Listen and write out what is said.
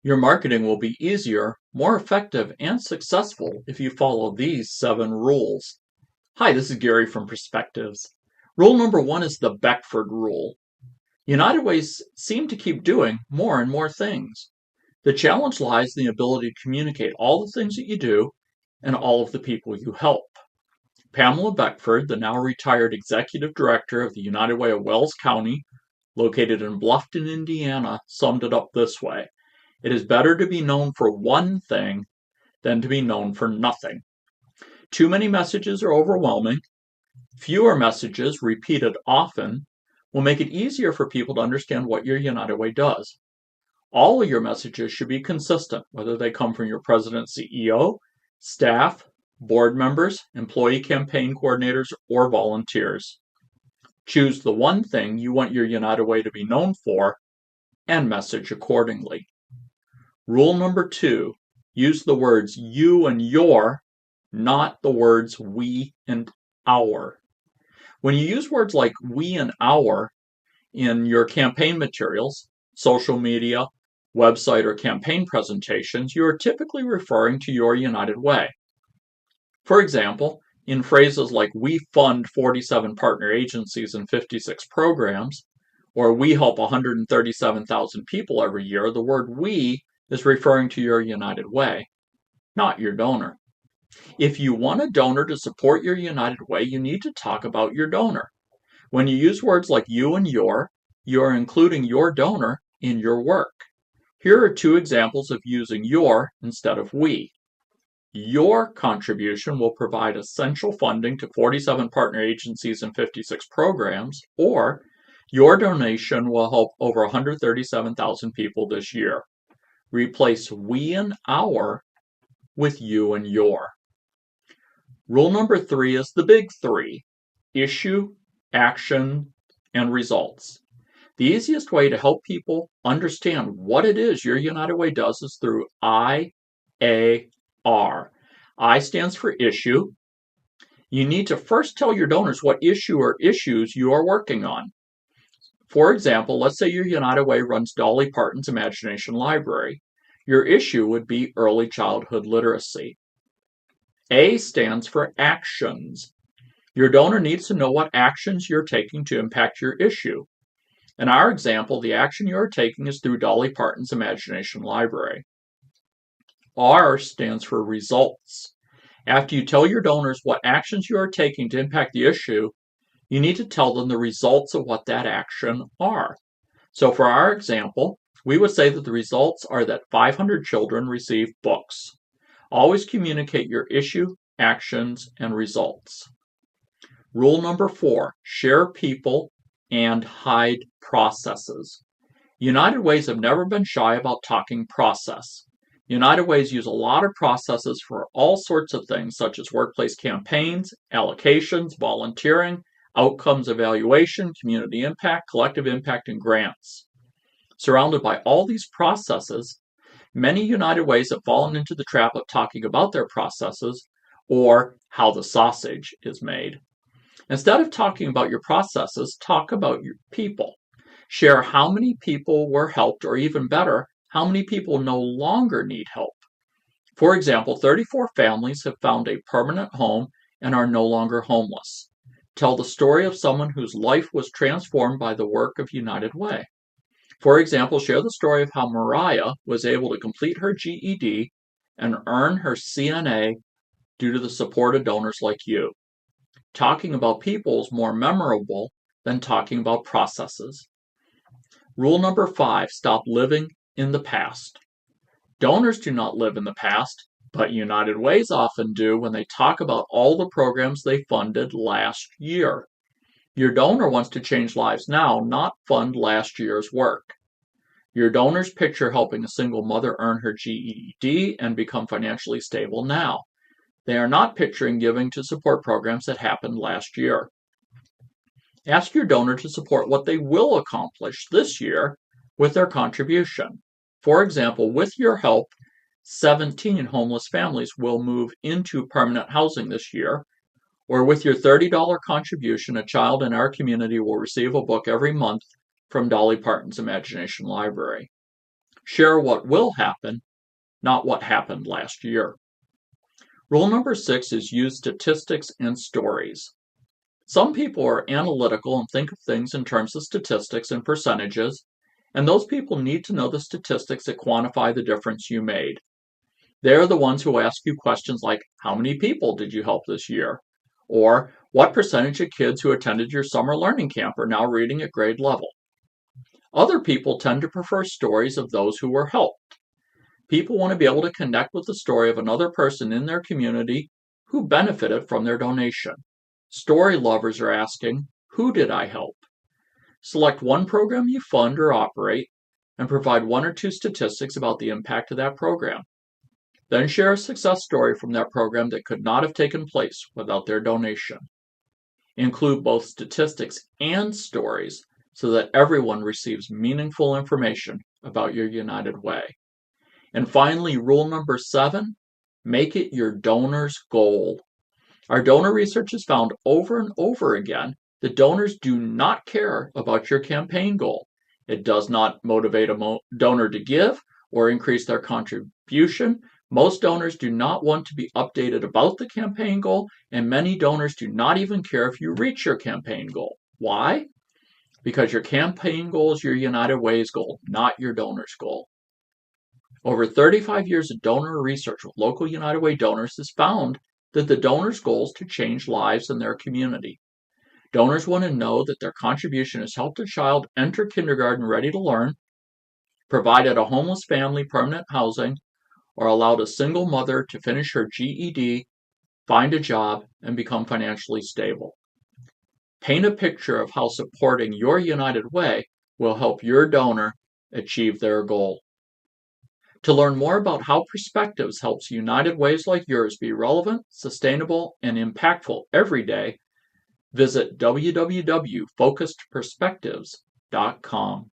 Your marketing will be easier, more effective, and successful if you follow these 7 rules. Hi, this is Gary from Perspectives. Rule number 1 is the Beckford Rule. United Ways seem to keep doing more and more things. The challenge lies in the ability to communicate all the things that you do and all of the people you help. Pamela Beckford, the now retired executive director of the United Way of Wells County, located in Bluffton, Indiana, summed it up this way: "It is better to be known for one thing than to be known for nothing." Too many messages are overwhelming. Fewer messages, repeated often, will make it easier for people to understand what your United Way does. All of your messages should be consistent, whether they come from your president, CEO, staff, board members, employee campaign coordinators, or volunteers. Choose the one thing you want your United Way to be known for and message accordingly. Rule number 2, use the words you and your, not the words we and our. When you use words like we and our in your campaign materials, social media, website, or campaign presentations, you are typically referring to your United Way. For example, in phrases like "we fund 47 partner agencies and 56 programs," or "we help 137,000 people every year," the word "we" is referring to your United Way, not your donor. If you want a donor to support your United Way, you need to talk about your donor. When you use words like you and your, you are including your donor in your work. Here are 2 examples of using your instead of we. Your contribution will provide essential funding to 47 partner agencies and 56 programs, or your donation will help over 137,000 people this year. Replace we and our with you and your. Rule number 3 is the big 3: issue, action, and results. The easiest way to help people understand what it is your United Way does is through I-A-R. I stands for issue. You need to first tell your donors what issue or issues you are working on. For example, let's say your United Way runs Dolly Parton's Imagination Library. Your issue would be early childhood literacy. A stands for actions. Your donor needs to know what actions you're taking to impact your issue. In our example, the action you are taking is through Dolly Parton's Imagination Library. R stands for results. After you tell your donors what actions you are taking to impact the issue, you need to tell them the results of what that action are. So for our example, we would say that the results are that 500 children receive books. Always communicate your issue, actions, and results. Rule number 4, share people and hide processes. United Ways have never been shy about talking process. United Ways use a lot of processes for all sorts of things, such as workplace campaigns, allocations, volunteering, outcomes evaluation, community impact, collective impact, and grants. Surrounded by all these processes, many United Ways have fallen into the trap of talking about their processes or how the sausage is made. Instead of talking about your processes, talk about your people. Share how many people were helped, or even better, how many people no longer need help. For example, 34 families have found a permanent home and are no longer homeless. Tell the story of someone whose life was transformed by the work of United Way. For example, share the story of how Mariah was able to complete her GED and earn her CNA due to the support of donors like you. Talking about people is more memorable than talking about processes. Rule number 5, stop living in the past. Donors do not live in the past, but United Ways often do when they talk about all the programs they funded last year. Your donor wants to change lives now, not fund last year's work. Your donors picture helping a single mother earn her GED and become financially stable now. They are not picturing giving to support programs that happened last year. Ask your donor to support what they will accomplish this year with their contribution. For example, with your help, 17 homeless families will move into permanent housing this year, or with your $30 contribution, a child in our community will receive a book every month from Dolly Parton's Imagination Library. Share what will happen, not what happened last year. Rule number 6 is use statistics and stories. Some people are analytical and think of things in terms of statistics and percentages, and those people need to know the statistics that quantify the difference you made. They're the ones who ask you questions like, how many people did you help this year? Or, what percentage of kids who attended your summer learning camp are now reading at grade level? Other people tend to prefer stories of those who were helped. People want to be able to connect with the story of another person in their community who benefited from their donation. Story lovers are asking, who did I help? Select one program you fund or operate and provide 1 or 2 statistics about the impact of that program. Then share a success story from that program that could not have taken place without their donation. Include both statistics and stories so that everyone receives meaningful information about your United Way. And finally, rule number 7, make it your donor's goal. Our donor research has found over and over again that donors do not care about your campaign goal. It does not motivate a donor to give or increase their contribution. Most donors do not want to be updated about the campaign goal, and many donors do not even care if you reach your campaign goal. Why? Because your campaign goal is your United Way's goal, not your donor's goal. Over 35 years of donor research with local United Way donors has found that the donor's goal is to change lives in their community. Donors want to know that their contribution has helped a child enter kindergarten ready to learn, provided a homeless family permanent housing, or allowed a single mother to finish her GED, find a job, and become financially stable. Paint a picture of how supporting your United Way will help your donor achieve their goal. To learn more about how Perspectives helps United Ways like yours be relevant, sustainable, and impactful every day, visit www.focusedperspectives.com.